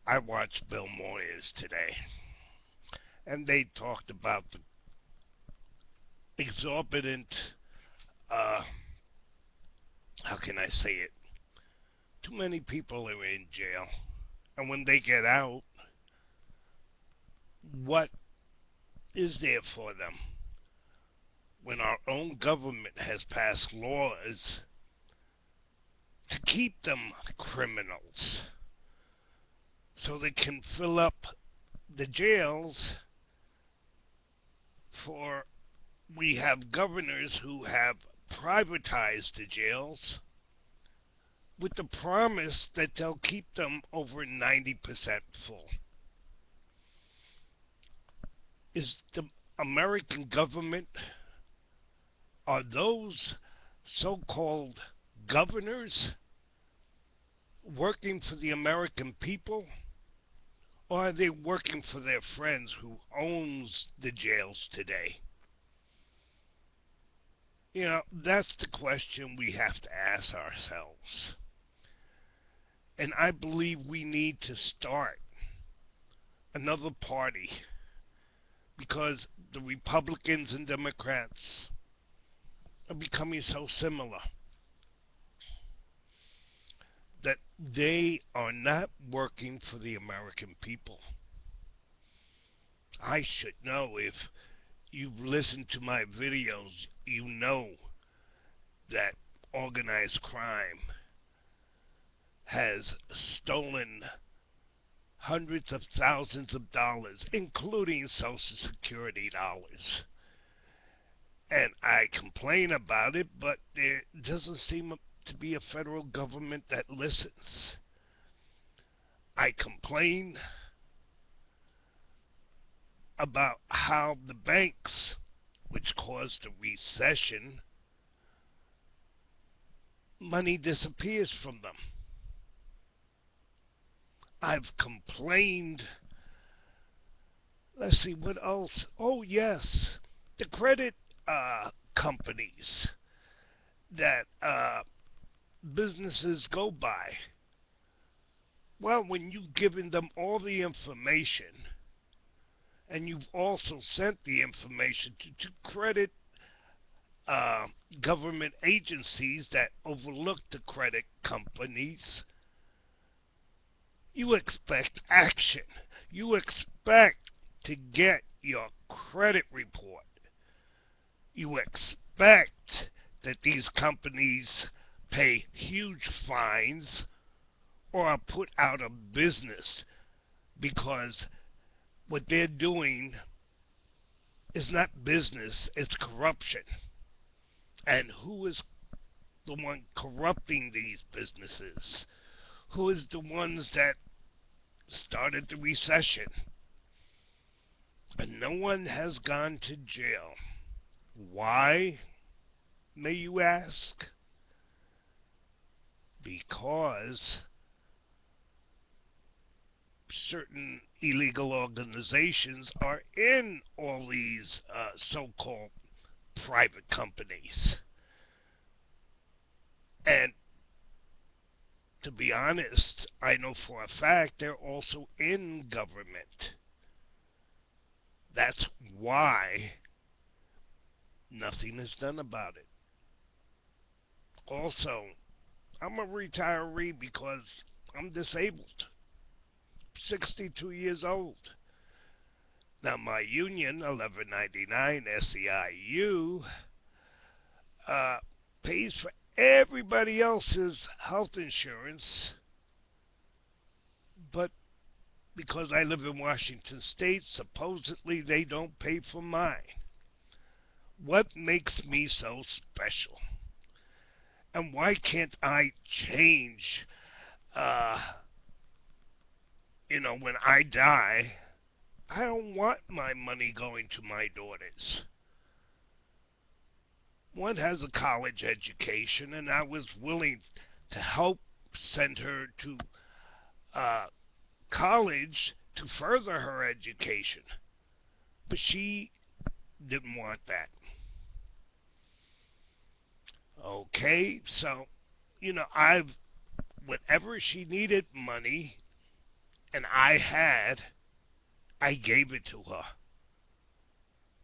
I watched Bill Moyers today, and they talked about the exorbitant, uh, how can I say it? Too many people are in jail, and when they get out, what is there for them? When our own government has passed laws to keep them criminals so they can fill up the jails for we have governors who have privatized the jails with the promise that they'll keep them over 90% full. Is the American government, are those so-called governors working for the American people, or are they working for their friends who owns the jails today? That's the question we have to ask ourselves. And I believe we need to start another party because the Republicans and Democrats are becoming so similar that they are not working for the American people. I should know. If you've listened to my videos, you know that organized crime has stolen hundreds of thousands of dollars, including Social Security dollars. And I complain about it, but there doesn't seem to be a federal government that listens. I complain about how the banks, which caused the recession, money disappears from them. I've complained. Let's see, what else? Oh, yes, the credit companies that businesses go by. Well, when you've given them all the information, and you've also sent the information to credit government agencies that overlook the credit companies, you expect action. You expect to get your credit report. You expect that these companies pay huge fines or are put out of business because what they're doing is not business, it's corruption. And who is the one corrupting these businesses? Who is the ones that started the recession? And no one has gone to jail. Why, may you ask? Because certain illegal organizations are in all these so-called private companies. And to be honest, I know for a fact they're also in government. That's why nothing is done about it. Also, I'm a retiree because I'm disabled. 62 years old. Now, my union, 1199 SEIU, pays for everybody else's health insurance, but because I live in Washington State, supposedly they don't pay for mine. What makes me so special? And why can't I change, when I die, I don't want my money going to my daughters. One has a college education, and I was willing to help send her to college to further her education. But she didn't want that. Okay, so, whenever she needed money, and I gave it to her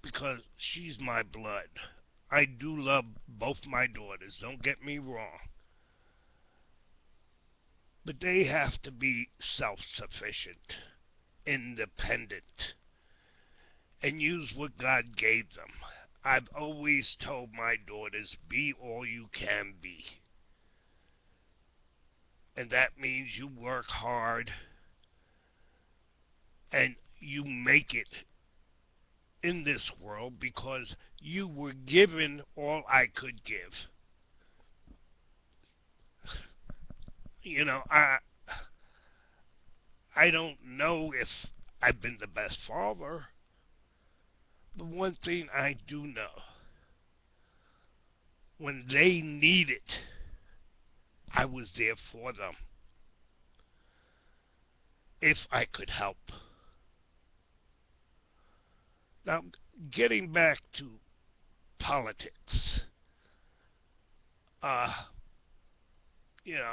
because she's my blood. I do love both my daughters, don't get me wrong. But they have to be self-sufficient, independent, and use what God gave them. I've always told my daughters, be all you can be. And that means you work hard and you make it in this world because you were given all I could give. You know, I don't know if I've been the best father, but one thing I do know, when they need it, I was there for them, if I could help. Now, getting back to politics,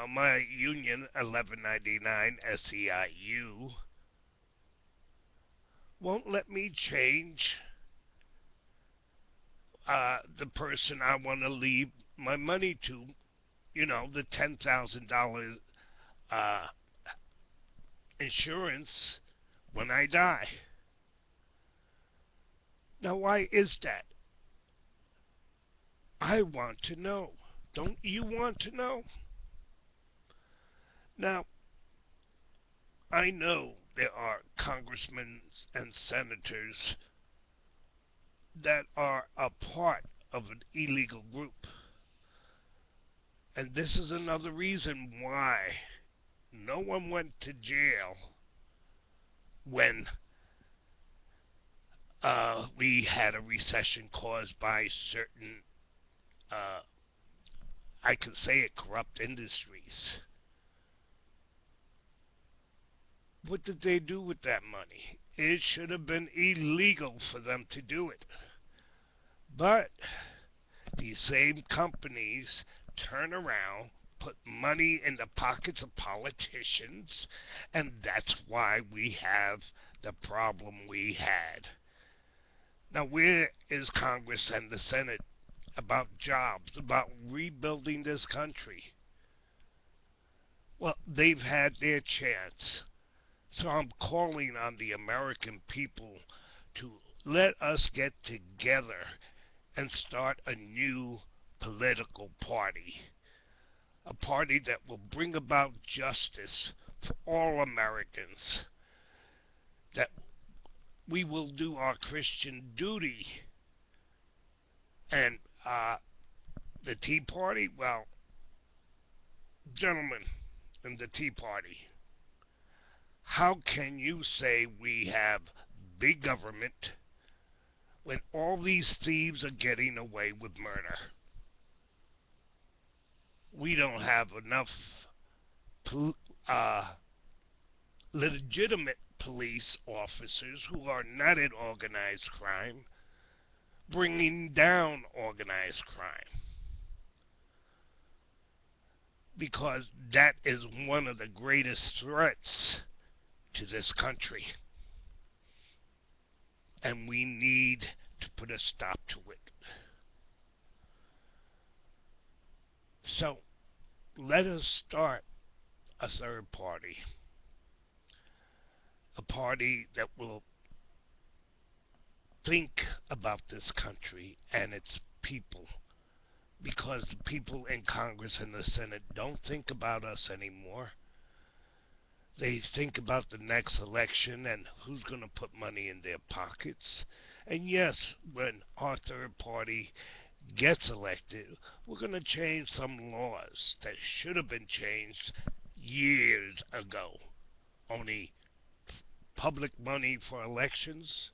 my union, 1199 SEIU, won't let me change the person I want to leave my money to, the $10,000 insurance when I die. Now, why is that? I want to know. Don't you want to know? Now, I know there are congressmen and senators that are a part of an illegal group. And this is another reason why no one went to jail when we had a recession caused by certain, I can say it, corrupt industries. What did they do with that money? It should have been illegal for them to do it. But these same companies turn around, put money in the pockets of politicians, and that's why we have the problem we had. Now, where is Congress and the Senate about jobs, about rebuilding this country? Well, they've had their chance. So I'm calling on the American people to let us get together and start a new political party. A party that will bring about justice for all Americans. That we will do our Christian duty. And the Tea Party, well, gentlemen in the Tea Party, how can you say we have big government when all these thieves are getting away with murder? We don't have enough legitimate police officers who are not in organized crime bringing down organized crime. Because that is one of the greatest threats to this country. And we need to put a stop to it. So, let us start a third party. A party that will think about this country and its people. Because the people in Congress and the Senate don't think about us anymore. They think about the next election and who's going to put money in their pockets. And yes, when our third party gets elected, we're going to change some laws that should have been changed years ago. Only public money for elections,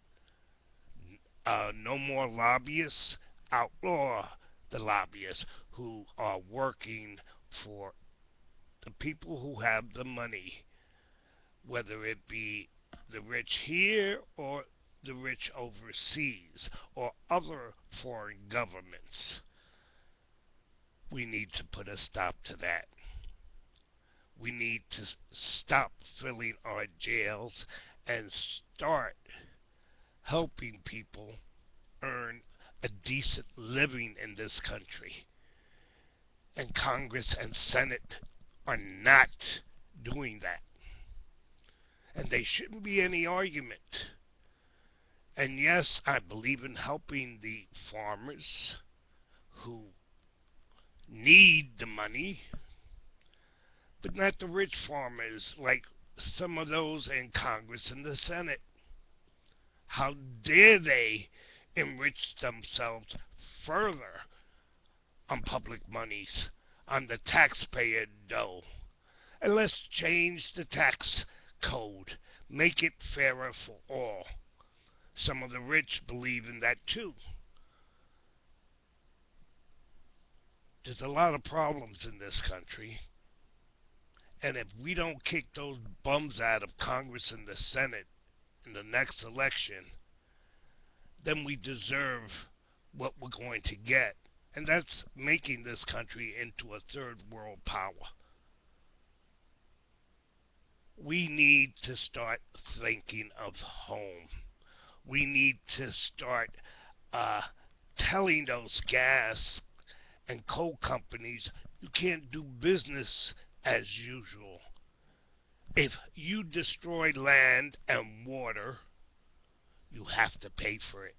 no more lobbyists, outlaw the lobbyists who are working for the people who have the money, whether it be the rich here or the rich overseas or other foreign governments. We need to put a stop to that. We need to stop filling our jails and start helping people earn a decent living in this country. And Congress and Senate are not doing that. And there shouldn't be any argument. And yes, I believe in helping the farmers who need the money, but not the rich farmers like some of those in Congress and the Senate. How dare they enrich themselves further on public monies, on the taxpayer dough? And let's change the tax code, make it fairer for all. Some of the rich believe in that too. There's a lot of problems in this country. And if we don't kick those bums out of Congress and the Senate in the next election, then we deserve what we're going to get. And that's making this country into a third world power. We need to start thinking of home. We need to start telling those gas and coal companies you can't do business as usual. If you destroy land and water, you have to pay for it.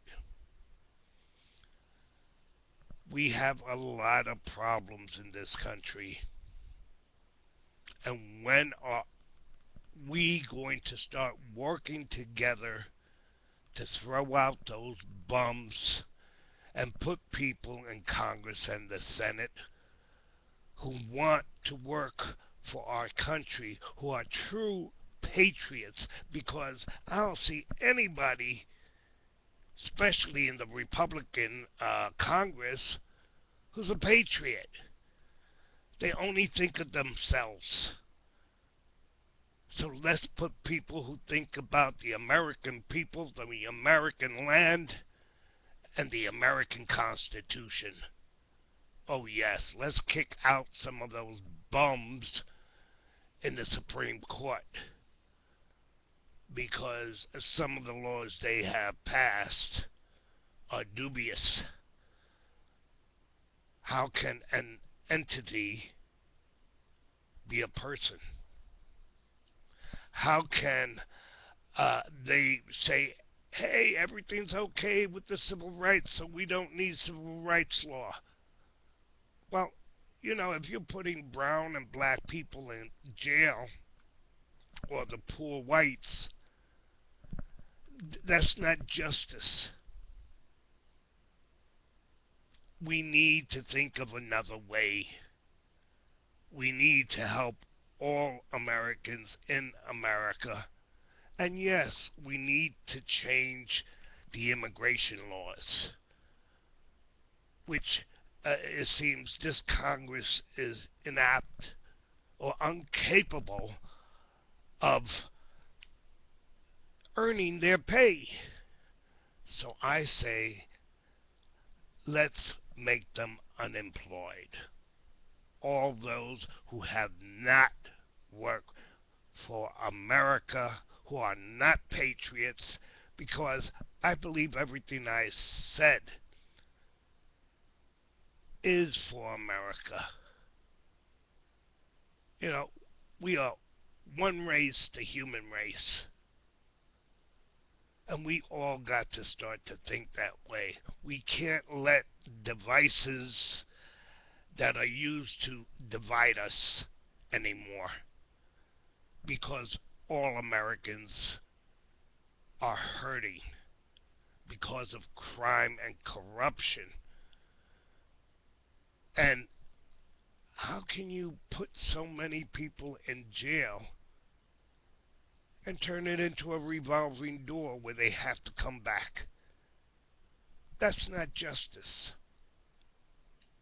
We have a lot of problems in this country. And when are we going to start working together to throw out those bums and put people in Congress and the Senate who want to work for our country, who are true patriots? Because I don't see anybody, especially in the Republican Congress, who's a patriot. They only think of themselves. So let's put people who think about the American people, the American land, and the American Constitution. Oh yes, let's kick out some of those bums in the Supreme Court, because some of the laws they have passed are dubious. How can an entity be a person? How can they say, hey, everything's okay with the civil rights, so we don't need civil rights law? Well, you know, if you're putting brown and black people in jail, or the poor whites, that's not justice. We need to think of another way. We need to help all Americans in America. And yes, we need to change the immigration laws, which it seems this Congress is inapt or incapable of earning their pay. So I say, let's make them unemployed. All those who have not worked for America, who are not patriots, because I believe everything I said is for America. You know, we are one race, the human race. And we all got to start to think that way. We can't let devices that are used to divide us anymore, because all Americans are hurting because of crime and corruption. And how can you put so many people in jail and turn it into a revolving door where they have to come back? That's not justice.